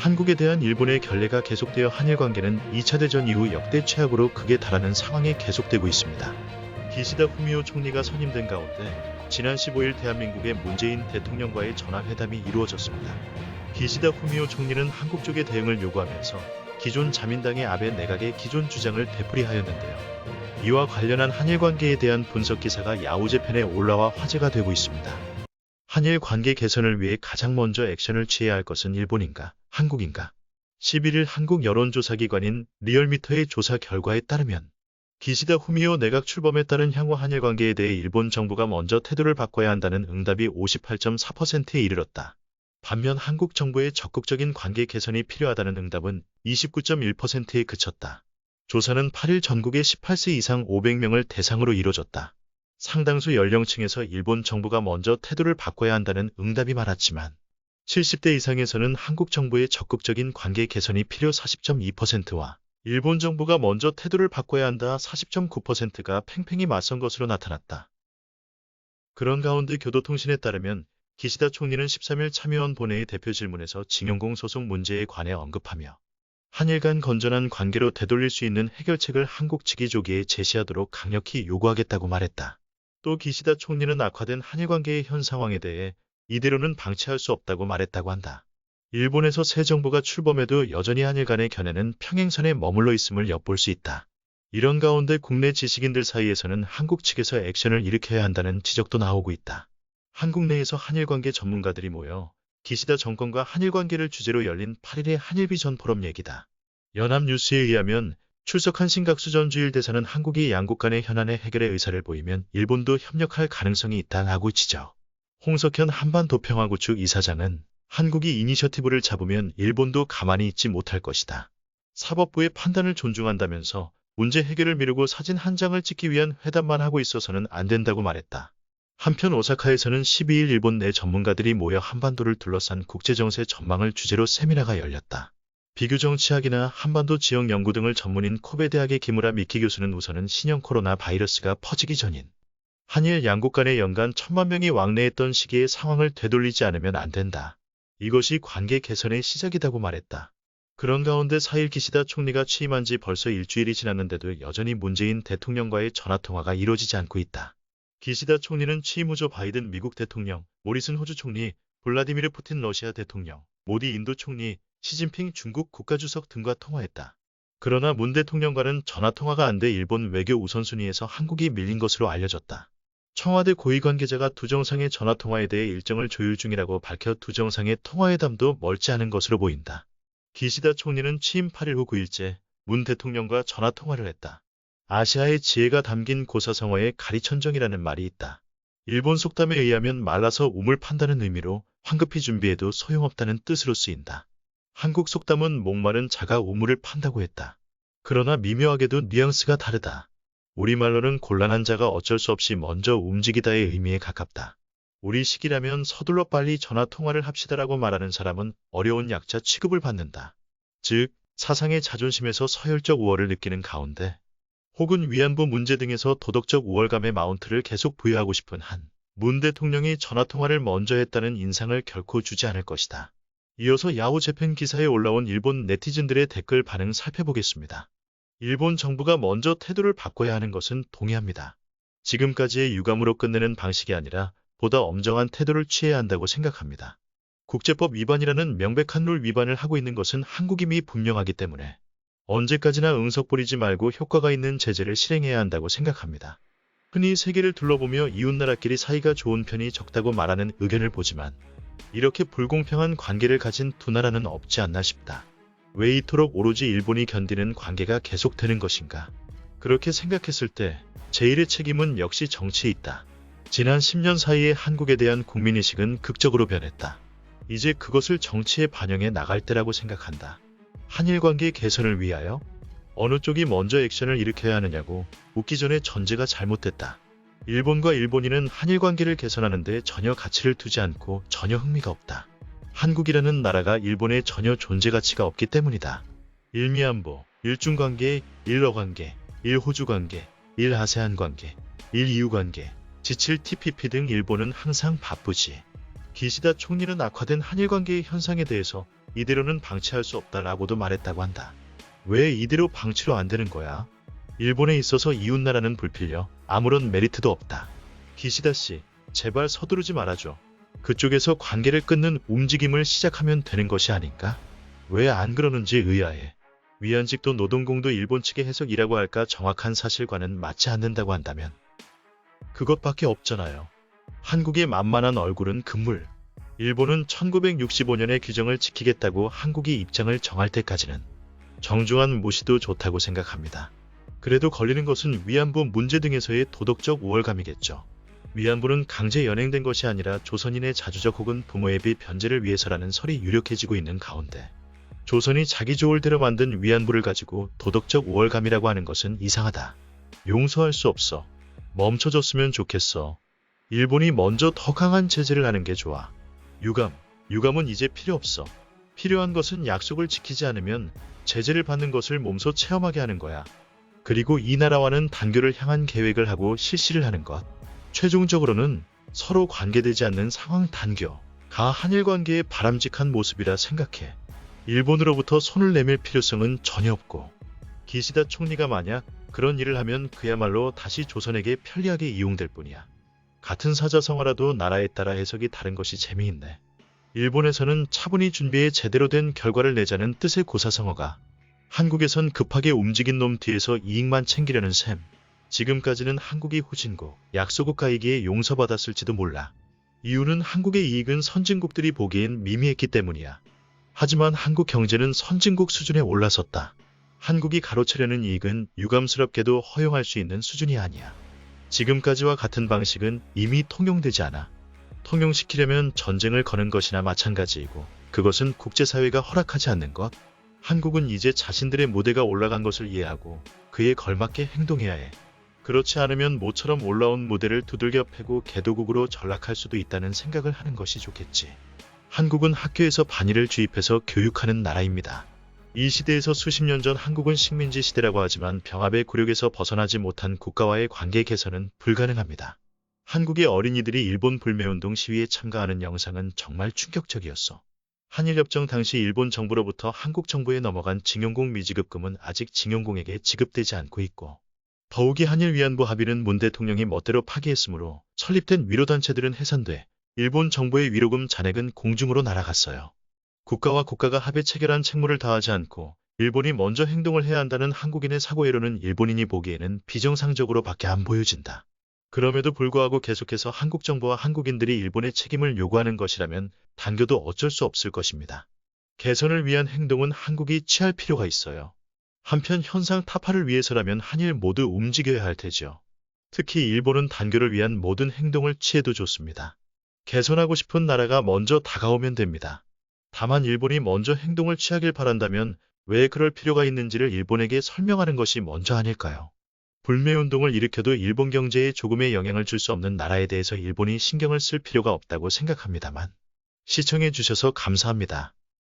한국에 대한 일본의 결례가 계속되어 한일 관계는 2차 대전 이후 역대 최악으로 극에 달하는 상황이 계속되고 있습니다. 기시다 후미오 총리가 선임된 가운데 지난 15일 대한민국의 문재인 대통령과의 전화회담이 이루어졌습니다. 기시다 후미오 총리는 한국 쪽의 대응을 요구하면서 기존 자민당의 아베 내각의 기존 주장을 되풀이하였는데요. 이와 관련한 한일 관계에 대한 분석 기사가 야후재팬에 올라와 화제가 되고 있습니다. 한일 관계 개선을 위해 가장 먼저 액션을 취해야 할 것은 일본인가, 한국인가? 11일 한국 여론조사기관인 리얼미터의 조사 결과에 따르면 기시다 후미오 내각 출범에 따른 향후 한일 관계에 대해 일본 정부가 먼저 태도를 바꿔야 한다는 응답이 58.4%에 이르렀다. 반면 한국 정부의 적극적인 관계 개선이 필요하다는 응답은 29.1%에 그쳤다. 조사는 8일 전국의 18세 이상 500명을 대상으로 이뤄졌다. 상당수 연령층에서 일본 정부가 먼저 태도를 바꿔야 한다는 응답이 많았지만 70대 이상에서는 한국 정부의 적극적인 관계 개선이 필요 40.2%와 일본 정부가 먼저 태도를 바꿔야 한다 40.9%가 팽팽히 맞선 것으로 나타났다. 그런 가운데 교도통신에 따르면 기시다 총리는 13일 참여원 본회의 대표 질문에서 징용공 소송 문제에 관해 언급하며 한일 간 건전한 관계로 되돌릴 수 있는 해결책을 한국 측이 조기에 제시하도록 강력히 요구하겠다고 말했다. 또 기시다 총리는 악화된 한일 관계의 현 상황에 대해 이대로는 방치할 수 없다고 말했다고 한다. 일본에서 새 정부가 출범해도 여전히 한일 간의 견해는 평행선에 머물러 있음을 엿볼 수 있다. 이런 가운데 국내 지식인들 사이에서는 한국 측에서 액션을 일으켜야 한다는 지적도 나오고 있다. 한국 내에서 한일 관계 전문가들이 모여 기시다 정권과 한일 관계를 주제로 열린 8일의 한일비전 포럼 얘기다. 연합뉴스에 의하면 출석한 신각수 전 주일 대사는 한국이 양국 간의 현안의 해결의 의사를 보이면 일본도 협력할 가능성이 있다고 지적. 홍석현 한반도평화구축 이사장은 한국이 이니셔티브를 잡으면 일본도 가만히 있지 못할 것이다. 사법부의 판단을 존중한다면서 문제 해결을 미루고 사진 한 장을 찍기 위한 회담만 하고 있어서는 안 된다고 말했다. 한편 오사카에서는 12일 일본 내 전문가들이 모여 한반도를 둘러싼 국제정세 전망을 주제로 세미나가 열렸다. 비교정치학이나 한반도 지역 연구 등을 전문인 코베 대학의 기무라 미키 교수는 우선은 신형 코로나 바이러스가 퍼지기 전인 한일 양국 간에 연간 1,000만 명이 왕래했던 시기의 상황을 되돌리지 않으면 안 된다. 이것이 관계 개선의 시작이라고 말했다. 그런 가운데 4일 기시다 총리가 취임한 지 벌써 일주일이 지났는데도 여전히 문재인 대통령과의 전화통화가 이루어지지 않고 있다. 기시다 총리는 취임 후 조 바이든 미국 대통령, 모리슨 호주 총리, 블라디미르 푸틴 러시아 대통령, 모디 인도 총리, 시진핑 중국 국가주석 등과 통화했다. 그러나 문 대통령과는 전화통화가 안 돼 일본 외교 우선순위에서 한국이 밀린 것으로 알려졌다. 청와대 고위 관계자가 두 정상의 전화통화에 대해 일정을 조율 중이라고 밝혀 두 정상의 통화회담도 멀지 않은 것으로 보인다. 기시다 총리는 취임 8일 후 9일째 문 대통령과 전화통화를 했다. 아시아의 지혜가 담긴 고사성어에 가리천정이라는 말이 있다. 일본 속담에 의하면 말라서 우물 판다는 의미로 황급히 준비해도 소용없다는 뜻으로 쓰인다. 한국 속담은 목마른 자가 우물을 판다고 했다. 그러나 미묘하게도 뉘앙스가 다르다. 우리말로는 곤란한 자가 어쩔 수 없이 먼저 움직이다의 의미에 가깝다. 우리 식이라면 서둘러 빨리 전화통화를 합시다라고 말하는 사람은 어려운 약자 취급을 받는다. 즉, 사상의 자존심에서 서열적 우월을 느끼는 가운데 혹은 위안부 문제 등에서 도덕적 우월감의 마운트를 계속 부여하고 싶은 한 문 대통령이 전화통화를 먼저 했다는 인상을 결코 주지 않을 것이다. 이어서 야후재팬 기사에 올라온 일본 네티즌들의 댓글 반응 살펴보겠습니다. 일본 정부가 먼저 태도를 바꿔야 하는 것은 동의합니다. 지금까지의 유감으로 끝내는 방식이 아니라 보다 엄정한 태도를 취해야 한다고 생각합니다. 국제법 위반이라는 명백한 룰 위반을 하고 있는 것은 한국임이 분명하기 때문에 언제까지나 응석 부리지 말고 효과가 있는 제재를 실행해야 한다고 생각합니다. 흔히 세계를 둘러보며 이웃나라끼리 사이가 좋은 편이 적다고 말하는 의견을 보지만 이렇게 불공평한 관계를 가진 두 나라는 없지 않나 싶다. 왜 이토록 오로지 일본이 견디는 관계가 계속되는 것인가? 그렇게 생각했을 때 제1의 책임은 역시 정치에 있다. 지난 10년 사이에 한국에 대한 국민의식은 극적으로 변했다. 이제 그것을 정치에 반영해 나갈 때라고 생각한다. 한일 관계 개선을 위하여 어느 쪽이 먼저 액션을 일으켜야 하느냐고 묻기 전에 전제가 잘못됐다. 일본과 일본인은 한일 관계를 개선하는 데 전혀 가치를 두지 않고 전혀 흥미가 없다. 한국이라는 나라가 일본에 전혀 존재 가치가 없기 때문이다. 일미안보, 일중관계, 일러관계, 일호주관계, 일아세안관계, 일이우관계, 지칠 TPP 등 일본은 항상 바쁘지. 기시다 총리는 악화된 한일 관계의 현상에 대해서 이대로는 방치할 수 없다라고도 말했다고 한다. 왜 이대로 방치로 안 되는 거야? 일본에 있어서 이웃나라는 불필요. 아무런 메리트도 없다. 기시다 씨, 제발 서두르지 말아줘. 그쪽에서 관계를 끊는 움직임을 시작하면 되는 것이 아닌가? 왜 안 그러는지 의아해. 위안직도 노동공도 일본 측의 해석이라고 할까 정확한 사실과는 맞지 않는다고 한다면 그것밖에 없잖아요. 한국의 만만한 얼굴은 금물. 일본은 1965년의 규정을 지키겠다고 한국이 입장을 정할 때까지는 정중한 무시도 좋다고 생각합니다. 그래도 걸리는 것은 위안부 문제 등에서의 도덕적 우월감이겠죠. 위안부는 강제 연행된 것이 아니라 조선인의 자주적 혹은 부모에 비 변제를 위해서라는 설이 유력해지고 있는 가운데 조선이 자기 좋을 대로 만든 위안부를 가지고 도덕적 우월감이라고 하는 것은 이상하다. 용서할 수 없어. 멈춰줬으면 좋겠어. 일본이 먼저 더 강한 제재를 하는 게 좋아. 유감은 이제 필요 없어. 필요한 것은 약속을 지키지 않으면 제재를 받는 것을 몸소 체험하게 하는 거야. 그리고 이 나라와는 단교를 향한 계획을 하고 실시를 하는 것. 최종적으로는 서로 관계되지 않는 상황 단교가 한일 관계의 바람직한 모습이라 생각해. 일본으로부터 손을 내밀 필요성은 전혀 없고 기시다 총리가 만약 그런 일을 하면 그야말로 다시 조선에게 편리하게 이용될 뿐이야. 같은 사자성어라도 나라에 따라 해석이 다른 것이 재미있네. 일본에서는 차분히 준비해 제대로 된 결과를 내자는 뜻의 고사성어가 한국에선 급하게 움직인 놈 뒤에서 이익만 챙기려는 셈. 지금까지는 한국이 후진국, 약소국가이기에 용서받았을지도 몰라. 이유는 한국의 이익은 선진국들이 보기엔 미미했기 때문이야. 하지만 한국 경제는 선진국 수준에 올라섰다. 한국이 가로채려는 이익은 유감스럽게도 허용할 수 있는 수준이 아니야. 지금까지와 같은 방식은 이미 통용되지 않아. 통용시키려면 전쟁을 거는 것이나 마찬가지이고 그것은 국제사회가 허락하지 않는 것. 한국은 이제 자신들의 무대가 올라간 것을 이해하고 그에 걸맞게 행동해야 해. 그렇지 않으면 모처럼 올라온 무대를 두들겨 패고 개도국으로 전락할 수도 있다는 생각을 하는 것이 좋겠지. 한국은 학교에서 반일을 주입해서 교육하는 나라입니다. 이 시대에서 수십 년 전 한국은 식민지 시대라고 하지만 병합의 굴욕에서 벗어나지 못한 국가와의 관계 개선은 불가능합니다. 한국의 어린이들이 일본 불매운동 시위에 참가하는 영상은 정말 충격적이었어. 한일협정 당시 일본 정부로부터 한국 정부에 넘어간 징용공 미지급금은 아직 징용공에게 지급되지 않고 있고 더욱이 한일 위안부 합의는 문 대통령이 멋대로 파기했으므로 설립된 위로단체들은 해산돼 일본 정부의 위로금 잔액은 공중으로 날아갔어요. 국가와 국가가 합의 체결한 책무를 다하지 않고 일본이 먼저 행동을 해야 한다는 한국인의 사고회로는 일본인이 보기에는 비정상적으로 밖에 안 보여진다. 그럼에도 불구하고 계속해서 한국 정부와 한국인들이 일본의 책임을 요구하는 것이라면 단교도 어쩔 수 없을 것입니다. 개선을 위한 행동은 한국이 취할 필요가 있어요. 한편 현상 타파를 위해서라면 한일 모두 움직여야 할 테죠. 특히 일본은 단교를 위한 모든 행동을 취해도 좋습니다. 개선하고 싶은 나라가 먼저 다가오면 됩니다. 다만 일본이 먼저 행동을 취하길 바란다면 왜 그럴 필요가 있는지를 일본에게 설명하는 것이 먼저 아닐까요? 불매운동을 일으켜도 일본 경제에 조금의 영향을 줄 수 없는 나라에 대해서 일본이 신경을 쓸 필요가 없다고 생각합니다만. 시청해 주셔서 감사합니다.